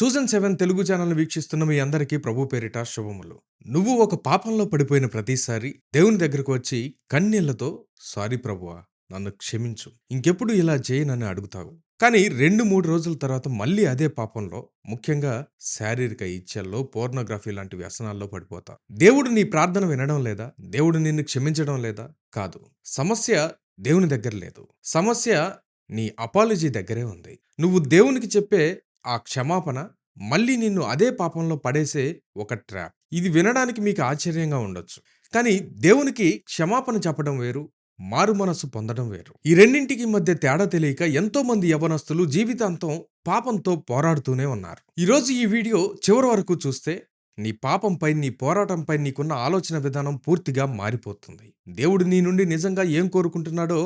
Chosen 7 Telugu channel వీక్షిస్తున్న మీ అందరికీ ప్రభు పేరిట శుభములు. నువ్వు ఒక పాపంలో పడిపోయిన ప్రతిసారి దేవుని దగ్గరకు వచ్చి కన్నీళ్లతో సారీ ప్రభువా నన్ను క్షమించు. ఇంకెప్పుడు ఇలా చేయనని అడుగుతావు. కానీ 2-3 రోజుల తర్వాత మళ్ళీ అదే పాపంలో, ముఖ్యంగా శారీరక ఇచ్ఛల్లో, పోర్నోగ్రఫీ లాంటి వ్యసనాల్లో పడిపోతావు. దేవుడు నీ ప్రార్థన వినడం లేదా? దేవుడు నిన్ను క్షమించడం లేదా? కాదు. సమస్య దేవుని దగ్గర లేదు. సమస్య నీ అపాలజీ దగ్గరే ఉంది. నువ్వు దేవునికి చెప్పే ఆ క్షమాపణ మళ్ళీ నిన్ను అదే పాపంలో పడేసే ఒక ట్రాప్. ఇది వినడానికి మీకు ఆశ్చర్యంగా ఉండొచ్చు. కానీ దేవునికి క్షమాపణ చెప్పడం వేరు, మారు మనస్సు పొందడం వేరు. ఈ రెండింటికి మధ్య తేడా తెలియక ఎంతో మంది యవ్వనస్తులు జీవితాంతం పాపంతో పోరాడుతూనే ఉన్నారు. ఈరోజు ఈ వీడియో చివరి వరకు చూస్తే నీ పాపంపై, నీ పోరాటంపై నీకున్న ఆలోచన విధానం పూర్తిగా మారిపోతుంది. దేవుడు నీ నుండి నిజంగా ఏం కోరుకుంటున్నాడో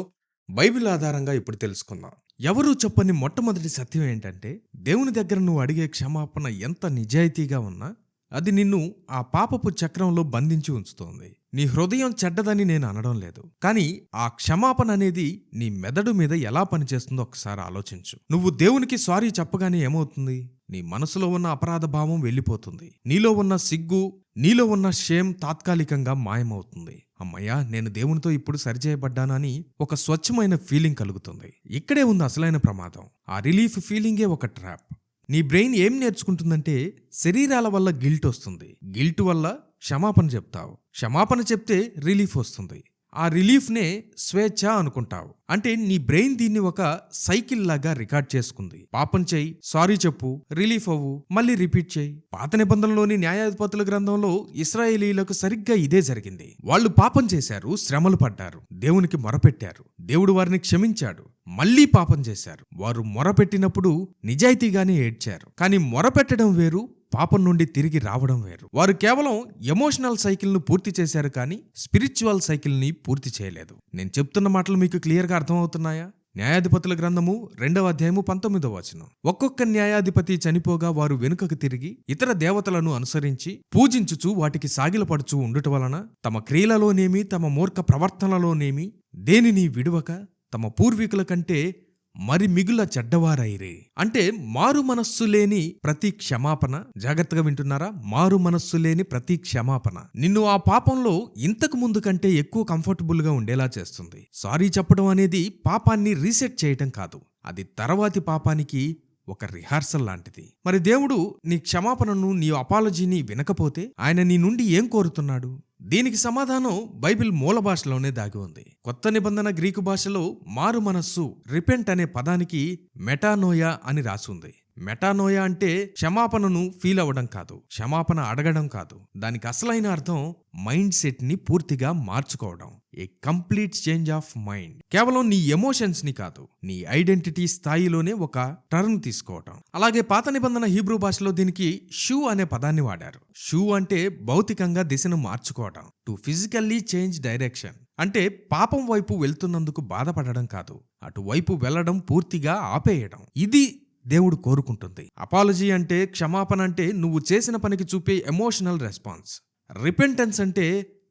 బైబిల్ ఆధారంగా ఇప్పుడు తెలుసుకుందాం. ఎవరూ చెప్పని మొట్టమొదటి సత్యం ఏంటంటే, దేవుని దగ్గర నువ్వు అడిగే క్షమాపణ ఎంత నిజాయితీగా ఉన్నా అది నిన్ను ఆ పాపపు చక్రంలో బంధించి ఉంచుతోంది. నీ హృదయం చెడ్డదని నేను అనడం లేదు, కానీ ఆ క్షమాపణ అనేది నీ మెదడు మీద ఎలా పనిచేస్తుందో ఒకసారి ఆలోచించు. నువ్వు దేవునికి సారీ చెప్పగానే ఏమవుతుంది? నీ మనసులో ఉన్న అపరాధ భావం వెళ్ళిపోతుంది. నీలో ఉన్న సిగ్గు, నీలో ఉన్న షేమ్ తాత్కాలికంగా మాయమవుతుంది. అమ్మయ్యా, నేను దేవునితో ఇప్పుడు సరిచేయబడ్డానని ఒక స్వచ్ఛమైన ఫీలింగ్ కలుగుతుంది. ఇక్కడే ఉంది అసలైన ప్రమాదం. ఆ రిలీఫ్ ఫీలింగే ఒక ట్రాప్. నీ బ్రెయిన్ ఏం నేర్చుకుంటుందంటే, శరీరాల వల్ల గిల్ట్ వస్తుంది, గిల్ట్ వల్ల క్షమాపణ చెప్తావు, క్షమాపణ చెప్తే రిలీఫ్ వస్తుంది. ఆ రిలీఫ్నే స్వేచ్ఛ అనుకుంటావు. అంటే నీ బ్రెయిన్ దీన్ని ఒక సైకిల్ లాగా రికార్డ్ చేసుకుంది. పాపం చెయ్యి, సారీ చెప్పు, రిలీఫ్ అవ్వు, మళ్ళీ రిపీట్ చేయి. పాత నిబంధనలోని న్యాయాధిపతుల గ్రంథంలో ఇశ్రాయేలీలకు సరిగ్గా ఇదే జరిగింది. వాళ్ళు పాపం చేశారు, శ్రమలు పడ్డారు, దేవునికి మొరపెట్టారు, దేవుడు వారిని క్షమించాడు. మళ్లీ పాపం చేశారు. వారు మొరపెట్టినప్పుడు నిజాయితీగానే ఏడ్చారు. కానీ మొరపెట్టడం వేరు, పాపం నుండి తిరిగి రావడం వేరు. వారు కేవలం ఎమోషనల్ సైకిల్ను పూర్తి చేశారు, కానీ స్పిరిచువల్ సైకిల్ని పూర్తి చేయలేదు. నేను చెప్తున్న మాటలు మీకు క్లియర్గా అర్థమవుతున్నాయా? న్యాయాధిపతుల గ్రంథము 2వ అధ్యాయము 19వ వచనం. ఒక్కొక్క న్యాయాధిపతి చనిపోగా వారు వెనుకకు తిరిగి ఇతర దేవతలను అనుసరించి పూజించుచు వాటికి సాగిలపడుచు ఉండుట వలన తమ క్రియలలోనేమి తమ మూర్ఖ ప్రవర్తనలోనేమి దేనిని విడువక తమ పూర్వీకుల కంటే మరి మిగుల చెడ్డవారైరే. అంటే మారు మనస్సు లేని ప్రతి క్షమాపణ, జాగ్రత్తగా వింటున్నారా? మారు మనస్సు లేని ప్రతి క్షమాపణ నిన్ను ఆ పాపంలో ఇంతకు ముందు కంటే ఎక్కువ కంఫర్టబుల్ గా ఉండేలా చేస్తుంది. సారీ చెప్పడం అనేది పాపాన్ని రీసెట్ చేయటం కాదు, అది తర్వాతి పాపానికి ఒక రిహార్సల్ లాంటిది. మరి దేవుడు నీ క్షమాపణను, నీ అపాలజీని వినకపోతే ఆయన నీ నుండి ఏం కోరుతున్నాడు? దీనికి సమాధానం బైబిల్ మూల భాషలోనే దాగి ఉంది. కొత్త నిబంధన గ్రీకు భాషలో మారు మనస్సు, రిపెంట్ అనే పదానికి మెటానోయా అని రాసుంది. మెటానోయా అంటే క్షమాపణను ఫీల్ అవ్వడం కాదు, క్షమాపణ అడగడం కాదు. దానికి అసలైన అర్థం మైండ్ సెట్ ని పూర్తిగా మార్చుకోవడం, ఏ కంప్లీట్ చేంజ్ ఆఫ్ మైండ్. కేవలం నీ ఎమోషన్స్ ని కాదు, నీ ఐడెంటిటీ స్థాయిలోనే ఒక టర్న్ తీసుకోవడం. అలాగే పాత నిబంధన హీబ్రూ భాషలో దీనికి షూ అనే పదాన్ని వాడారు. షూ అంటే భౌతికంగా దిశను మార్చుకోవడం, టు ఫిజికల్లీ చేంజ్ డైరెక్షన్. అంటే పాపం వైపు వెళ్తున్నందుకు బాధపడడం కాదు, అటువైపు వెళ్లడం పూర్తిగా ఆపేయడం. ఇది దేవుడు కోరుకుంటుంది. అపాలజీ అంటే, క్షమాపణ అంటే నువ్వు చేసిన పనికి చూపే ఎమోషనల్ రెస్పాన్స్. రిపెంటెన్స్ అంటే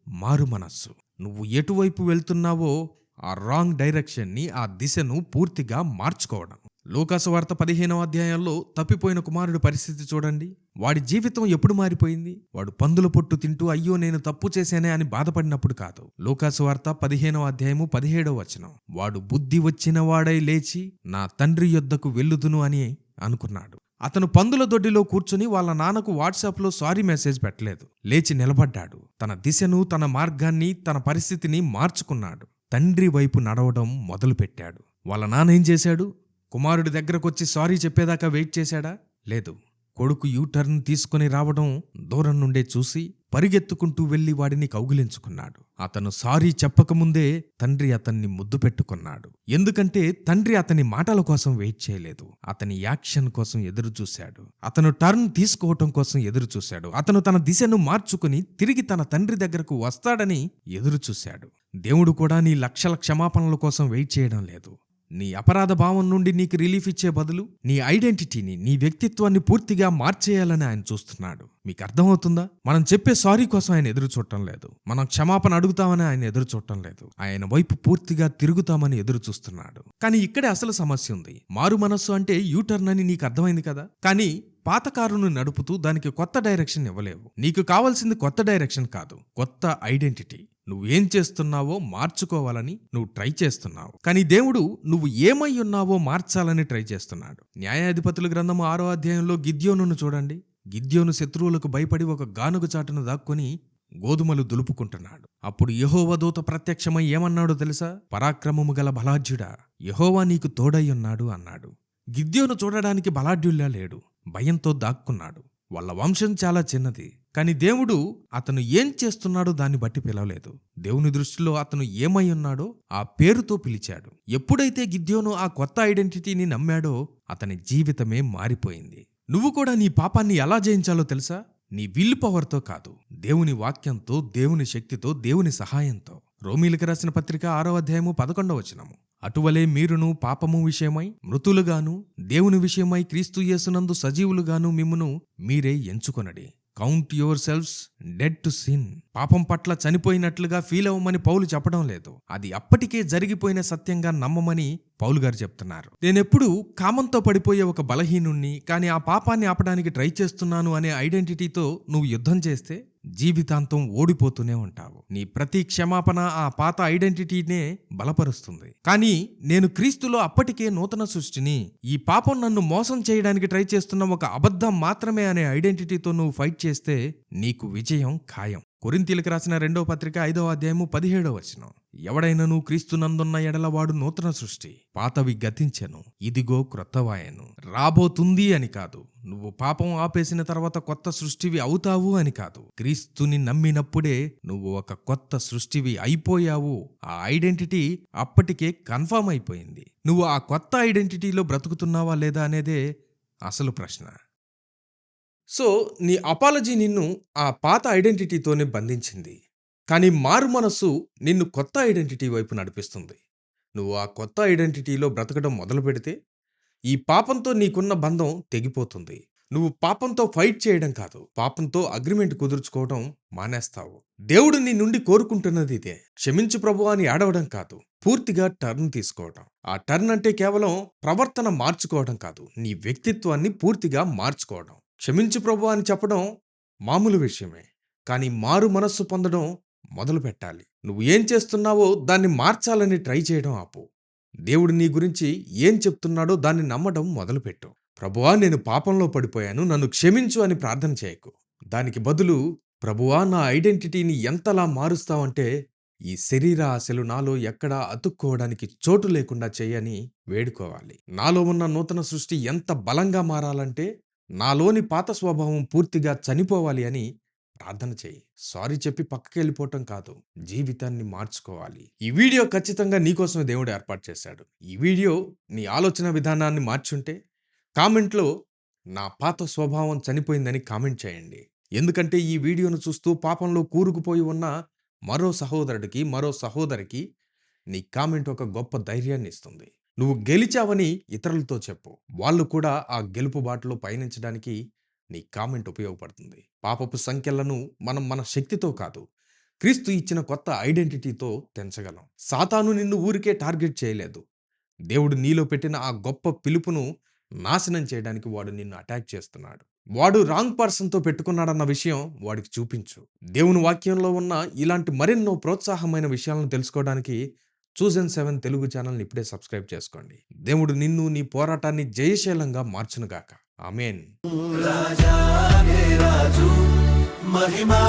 మారు మనస్సు. నువ్వు ఎటువైపు వెళ్తున్నావో ఆ రాంగ్ డైరెక్షన్ని, ఆ దిశను పూర్తిగా మార్చుకోవడం. లూకాసు వార్త 15వ అధ్యాయంలో తప్పిపోయిన కుమారుడి పరిస్థితి చూడండి. వాడి జీవితం ఎప్పుడు మారిపోయింది? వాడు పందుల పొట్టు తింటూ అయ్యో నేను తప్పు చేశానే అని బాధపడినప్పుడు కాదు. లూకాసు వార్త 15వ అధ్యాయము 17వ వచనం. వాడు బుద్ధి వచ్చిన వాడై లేచి నా తండ్రి యొద్దకు వెళ్ళుదును అని అనుకున్నాడు. అతను పందుల దొడ్డిలో కూర్చుని వాళ్ళ నాన్నకు వాట్సాప్లో సారీ మెసేజ్ పెట్టలేదు. లేచి నిలబడ్డాడు. తన దిశను, తన మార్గాన్ని, తన పరిస్థితిని మార్చుకున్నాడు. తండ్రి వైపు నడవడం మొదలుపెట్టాడు. వాళ్ళ నాన్న ఏం చేశాడు? కుమారుడి దగ్గరకొచ్చి సారీ చెప్పేదాకా వెయిట్ చేశాడా? లేదు. కొడుకు యూటర్న్ తీసుకుని రావడం దూరం నుండే చూసి పరిగెత్తుకుంటూ వెళ్లి వాడిని కౌగిలించుకున్నాడు. అతను సారీ చెప్పకముందే తండ్రి అతన్ని ముద్దు పెట్టుకున్నాడు. ఎందుకంటే తండ్రి అతని మాటల కోసం వెయిట్ చేయలేదు, అతని యాక్షన్ కోసం ఎదురు చూశాడు. అతను టర్న్ తీసుకోవటం కోసం ఎదురు చూశాడు. అతను తన దిశను మార్చుకుని తిరిగి తన తండ్రి దగ్గరకు వస్తాడని ఎదురు చూశాడు. దేవుడు కూడా నీ లక్షల క్షమాపణల కోసం వెయిట్ చేయడం లేదు. నీ అపరాధ భావం నుండి నీకు రిలీఫ్ ఇచ్చే బదులు నీ ఐడెంటిటీని, నీ వ్యక్తిత్వాన్ని పూర్తిగా మార్చేయాలని ఆయన చూస్తున్నాడు. మీకు అర్థమవుతుందా? మనం చెప్పే సారీ కోసం ఆయన ఎదురు చూడటం లేదు. మనం క్షమాపణ అడుగుతామని ఆయన ఎదురు చూడటం లేదు. ఆయన వైపు పూర్తిగా తిరుగుతామని ఎదురు చూస్తున్నాడు. కానీ ఇక్కడే అసలు సమస్య ఉంది. మారు మనస్సు అంటే యూటర్న్ అని నీకు అర్థమైంది కదా. కానీ పాత కారును నడుపుతూ దానికి కొత్త డైరెక్షన్ ఇవ్వలేవు. నీకు కావాల్సింది కొత్త డైరెక్షన్ కాదు, కొత్త ఐడెంటిటీ. నువ్వేం చేస్తున్నావో మార్చుకోవాలని నువ్వు ట్రై చేస్తున్నావు. కానీ దేవుడు నువ్వు ఏమై ఉన్నావో మార్చాలని ట్రై చేస్తున్నాడు. న్యాయాధిపతుల గ్రంథము 6వ అధ్యాయంలో గిద్యోనును చూడండి. గిద్యోను శత్రువులకు భయపడి ఒక గానుగ చాటును దాక్కొని గోధుమలు దులుపుకుంటున్నాడు. అప్పుడు యెహోవా దూత ప్రత్యక్షమై ఏమన్నాడో తెలుసా? పరాక్రమము గల బలాఢ్యుడా, యెహోవా నీకు తోడై ఉన్నాడు అన్నాడు. గిద్యోను చూడడానికి బలాఢ్యుల్లా లేడు, భయంతో దాక్కున్నాడు. వాళ్ళ వంశం చాలా చిన్నది. కాని దేవుడు అతను ఏం చేస్తున్నాడో దాన్ని బట్టి పిలవలేదు. దేవుని దృష్టిలో అతను ఏమై ఉన్నాడో ఆ పేరుతో పిలిచాడు. ఎప్పుడైతే గిద్యోను ఆ కొత్త ఐడెంటిటీని నమ్మాడో అతని జీవితమే మారిపోయింది. నువ్వు కూడా నీ పాపాన్ని ఎలా జయించాలో తెలుసా? నీ విల్ పవర్తో కాదు, దేవుని వాక్యంతో, దేవుని శక్తితో, దేవుని సహాయంతో. రోమీలకు రాసిన పత్రిక 6వ అధ్యాయము 11వ వచనము. అటువలే మీరును పాపము విషయమై మృతులుగాను, దేవుని విషయమై క్రీస్తు యేసునందు సజీవులుగాను మిమ్మును మీరే ఎంచుకొనడి. Count yourselves dead to sin. పాపం పట్ల చనిపోయినట్లుగా ఫీల్ అవ్వమని పౌలు చెప్పడం లేదు. అది అప్పటికే జరిగిపోయిన సత్యంగా నమ్మమని పౌలు గారు చెప్తున్నారు. నేనెప్పుడు కామంతో పడిపోయే ఒక బలహీనుణ్ణి, కానీ ఆ పాపాన్ని ఆపడానికి ట్రై చేస్తున్నాను అనే ఐడెంటిటీతో నువ్వు యుద్ధం చేస్తే జీవితాంతం ఓడిపోతూనే ఉంటావు. నీ ప్రతి క్షమాపణ ఆ పాత ఐడెంటిటీనే బలపరుస్తుంది. కానీ నేను క్రీస్తులో అప్పటికే నూతన సృష్టిని, ఈ పాపం నన్ను మోసం చేయడానికి ట్రై చేస్తున్న ఒక అబద్ధం మాత్రమే అనే ఐడెంటిటీతో నువ్వు ఫైట్ చేస్తే నీకు విజయం ఖాయం. కొరింథీయులకు రాసిన 2వ పత్రిక 5వ అధ్యాయము 17వ వచనం. ఎవడైనను క్రీస్తునందున్న ఎడల వాడు నూతన సృష్టి, పాతవి గతించెను, ఇదిగో క్రొత్తవాయెను. రాబోతుంది అని కాదు, నువ్వు పాపం ఆపేసిన తర్వాత కొత్త సృష్టివి అవుతావు అని కాదు. క్రీస్తుని నమ్మినప్పుడే నువ్వు ఒక కొత్త సృష్టివి అయిపోయావు. ఆ ఐడెంటిటీ అప్పటికే కన్ఫర్మ్ అయిపోయింది. నువ్వు ఆ కొత్త ఐడెంటిటీలో బ్రతుకుతున్నావా లేదా అనేదే అసలు ప్రశ్న. సో నీ అపాలజీ నిన్ను ఆ పాత ఐడెంటిటీతోనే బంధించింది. కానీ మారు మనస్సు నిన్ను కొత్త ఐడెంటిటీ వైపు నడిపిస్తుంది. నువ్వు ఆ కొత్త ఐడెంటిటీలో బ్రతకడం మొదలు పెడితే ఈ పాపంతో నీకున్న బంధం తెగిపోతుంది. నువ్వు పాపంతో ఫైట్ చేయడం కాదు, పాపంతో అగ్రిమెంట్ కుదుర్చుకోవడం మానేస్తావు. దేవుడు నీ నుండి కోరుకుంటున్నది ఇదే. క్షమించు ప్రభువా అని ఏడవడం కాదు, పూర్తిగా టర్న్ తీసుకోవడం. ఆ టర్న్ అంటే కేవలం ప్రవర్తన మార్చుకోవడం కాదు, నీ వ్యక్తిత్వాన్ని పూర్తిగా మార్చుకోవడం. క్షమించు ప్రభువా అని చెప్పడం మామూలు విషయమే, కానీ మారు మనస్సు పొందడం మొదలు పెట్టాలి. నువ్వు ఏం చేస్తున్నావో దాన్ని మార్చాలని ట్రై చేయడం ఆపు. దేవుడు నీ గురించి ఏం చెప్తున్నాడో దాన్ని నమ్మడం మొదలుపెట్టు. ప్రభువా నేను పాపంలో పడిపోయాను, నన్ను క్షమించు అని ప్రార్థన చేయకు. దానికి బదులు ప్రభువా నా ఐడెంటిటీని ఎంతలా మారుస్తావంటే ఈ శరీర ఆశలు నాలో ఎక్కడా అతుక్కోవడానికి చోటు లేకుండా చేయని వేడుకోవాలి. నాలో ఉన్న నూతన సృష్టి ఎంత బలంగా మారాలంటే నాలోని పాత స్వభావం పూర్తిగా చనిపోవాలి అని ప్రార్థన చేయి. సారీ చెప్పి పక్కకి వెళ్ళిపోవటం కాదు, జీవితాన్ని మార్చుకోవాలి. ఈ వీడియో ఖచ్చితంగా నీకోసమే దేవుడు ఏర్పాటు చేశాడు. ఈ వీడియో నీ ఆలోచన విధానాన్ని మార్చుంటే కామెంట్లో నా పాత స్వభావం చనిపోయిందని కామెంట్ చేయండి. ఎందుకంటే ఈ వీడియోను చూస్తూ పాపంలో కూరుకుపోయి ఉన్న మరో సహోదరుడికి, మరో సహోదరికి నీ కామెంట్ ఒక గొప్ప ధైర్యాన్ని ఇస్తుంది. నువ్వు గెలిచావని ఇతరులతో చెప్పు. వాళ్ళు కూడా ఆ గెలుపు బాటలో పయనించడానికి నీ కామెంట్ ఉపయోగపడుతుంది. పాపపు సంఖ్యలను మనం మన శక్తితో కాదు, క్రీస్తు ఇచ్చిన కొత్త ఐడెంటిటీతో తెంచగలం. సాతాను నిన్ను ఊరికే టార్గెట్ చేయలేదు. దేవుడు నీలో పెట్టిన ఆ గొప్ప పిలుపును నాశనం చేయడానికి వాడు నిన్ను అటాక్ చేస్తున్నాడు. వాడు రాంగ్ పర్సన్తో పెట్టుకున్నాడన్న విషయం వాడికి చూపించు. దేవుని వాక్యంలో ఉన్న ఇలాంటి మరెన్నో ప్రోత్సాహమైన విషయాలను తెలుసుకోవడానికి చూజన్ 7 తెలుగు ఛానల్ని ఇప్పుడే సబ్స్క్రైబ్ చేసుకోండి. దేవుడు నిన్ను, నీ పోరాటాన్ని జయశీలంగా మార్చునుగాక. ఆమేన్. రాజా రాజు మహిమా